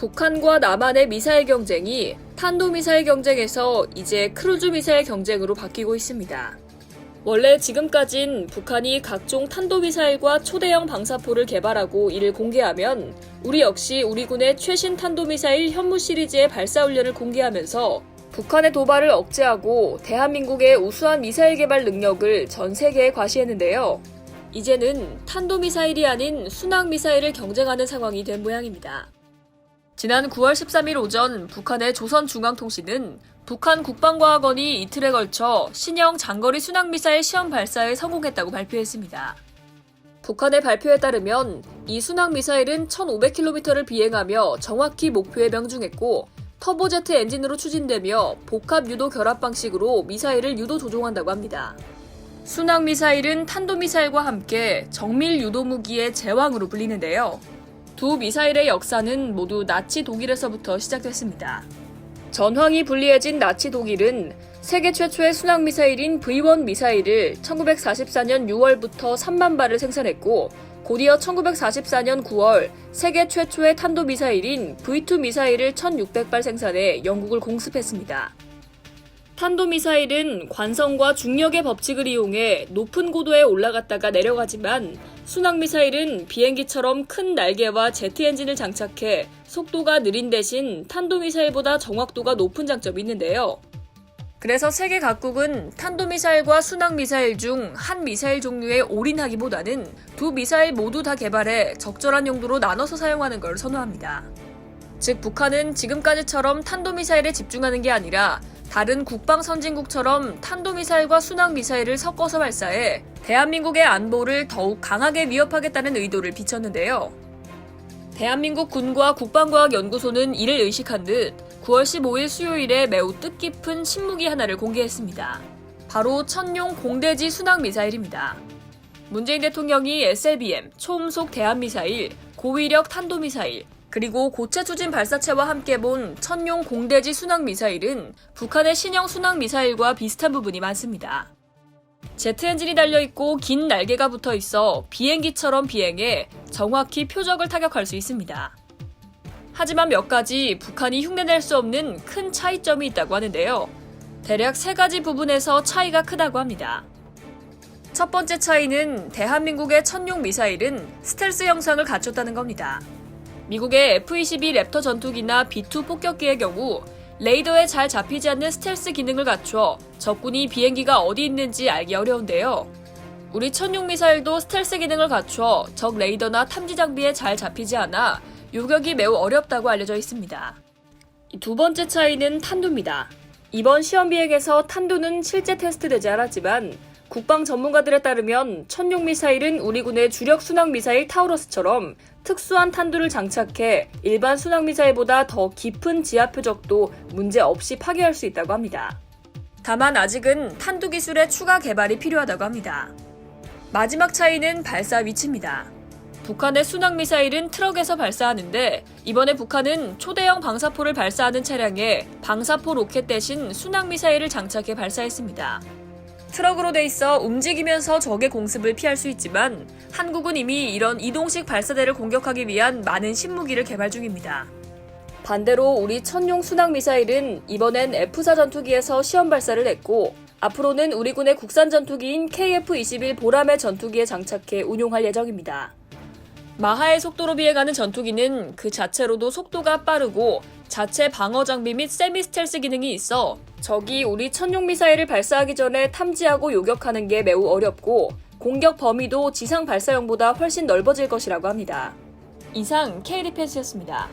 북한과 남한의 미사일 경쟁이 탄도미사일 경쟁에서 이제 크루즈 미사일 경쟁으로 바뀌고 있습니다. 원래 지금까진 북한이 각종 탄도미사일과 초대형 방사포를 개발하고 이를 공개하면 우리 역시 우리 군의 최신 탄도미사일 현무 시리즈의 발사훈련을 공개하면서 북한의 도발을 억제하고 대한민국의 우수한 미사일 개발 능력을 전 세계에 과시했는데요. 이제는 탄도미사일이 아닌 순항미사일을 경쟁하는 상황이 된 모양입니다. 지난 9월 13일 오전 북한의 조선중앙통신은 북한 국방과학원이 이틀에 걸쳐 신형 장거리 순항미사일 시험 발사에 성공했다고 발표했습니다. 북한의 발표에 따르면 이 순항미사일은 1500km를 비행하며 정확히 목표에 명중했고 터보제트 엔진으로 추진되며 복합 유도 결합 방식으로 미사일을 유도 조종한다고 합니다. 순항미사일은 탄도미사일과 함께 정밀 유도 무기의 제왕으로 불리는데요. 두 미사일의 역사는 모두 나치 독일에서부터 시작됐습니다. 전황이 불리해진 나치 독일은 세계 최초의 순항미사일인 V1 미사일을 1944년 6월부터 3만 발을 생산했고 곧이어 1944년 9월 세계 최초의 탄도미사일인 V2 미사일을 1600발 생산해 영국을 공습했습니다. 탄도미사일은 관성과 중력의 법칙을 이용해 높은 고도에 올라갔다가 내려가지만 순항미사일은 비행기처럼 큰 날개와 제트 엔진을 장착해 속도가 느린 대신 탄도미사일보다 정확도가 높은 장점이 있는데요. 그래서 세계 각국은 탄도미사일과 순항미사일 중 한 미사일 종류에 올인하기보다는 두 미사일 모두 다 개발해 적절한 용도로 나눠서 사용하는 걸 선호합니다. 즉 북한은 지금까지처럼 탄도미사일에 집중하는 게 아니라 다른 국방 선진국처럼 탄도미사일과 순항미사일을 섞어서 발사해 대한민국의 안보를 더욱 강하게 위협하겠다는 의도를 비췄는데요. 대한민국 군과 국방과학연구소는 이를 의식한 듯 9월 15일 수요일에 매우 뜻깊은 신무기 하나를 공개했습니다. 바로 천용 공대지 순항미사일입니다. 문재인 대통령이 SLBM, 초음속 대한미사일, 고위력 탄도미사일, 그리고 고체 추진 발사체와 함께 본 천용 공대지 순항미사일은 북한의 신형 순항미사일과 비슷한 부분이 많습니다. 제트 엔진이 달려있고 긴 날개가 붙어있어 비행기처럼 비행해 정확히 표적을 타격할 수 있습니다. 하지만 몇 가지 북한이 흉내낼 수 없는 큰 차이점이 있다고 하는데요. 대략 3가지 부분에서 차이가 크다고 합니다. 첫 번째 차이는 대한민국의 천용 미사일은 스텔스 형상을 갖췄다는 겁니다. 미국의 F-22 랩터 전투기나 B-2 폭격기의 경우 레이더에 잘 잡히지 않는 스텔스 기능을 갖춰 적군이 비행기가 어디 있는지 알기 어려운데요. 우리 천용 미사일도 스텔스 기능을 갖춰 적 레이더나 탐지 장비에 잘 잡히지 않아 요격이 매우 어렵다고 알려져 있습니다. 두 번째 차이는 탄두입니다. 이번 시험 비행에서 탄두는 실제 테스트되지 않았지만 국방 전문가들에 따르면 천용 미사일은 우리 군의 주력 순항 미사일 타우러스처럼 특수한 탄두를 장착해 일반 순항 미사일보다 더 깊은 지하 표적도 문제없이 파괴할 수 있다고 합니다. 다만 아직은 탄두 기술의 추가 개발이 필요하다고 합니다. 마지막 차이는 발사 위치입니다. 북한의 순항 미사일은 트럭에서 발사하는데 이번에 북한은 초대형 방사포를 발사하는 차량에 방사포 로켓 대신 순항 미사일을 장착해 발사했습니다. 트럭으로 돼 있어 움직이면서 적의 공습을 피할 수 있지만 한국은 이미 이런 이동식 발사대를 공격하기 위한 많은 신무기를 개발 중입니다. 반대로 우리 천용 순항 미사일은 이번엔 F4 전투기에서 시험 발사를 했고 앞으로는 우리 군의 국산 전투기인 KF-21 보라매 전투기에 장착해 운용할 예정입니다. 마하의 속도로 비행하는 전투기는 그 자체로도 속도가 빠르고 자체 방어 장비 및 세미 스텔스 기능이 있어 적이 우리 천용 미사일을 발사하기 전에 탐지하고 요격하는 게 매우 어렵고 공격 범위도 지상 발사용보다 훨씬 넓어질 것이라고 합니다. 이상 K디펜스였습니다.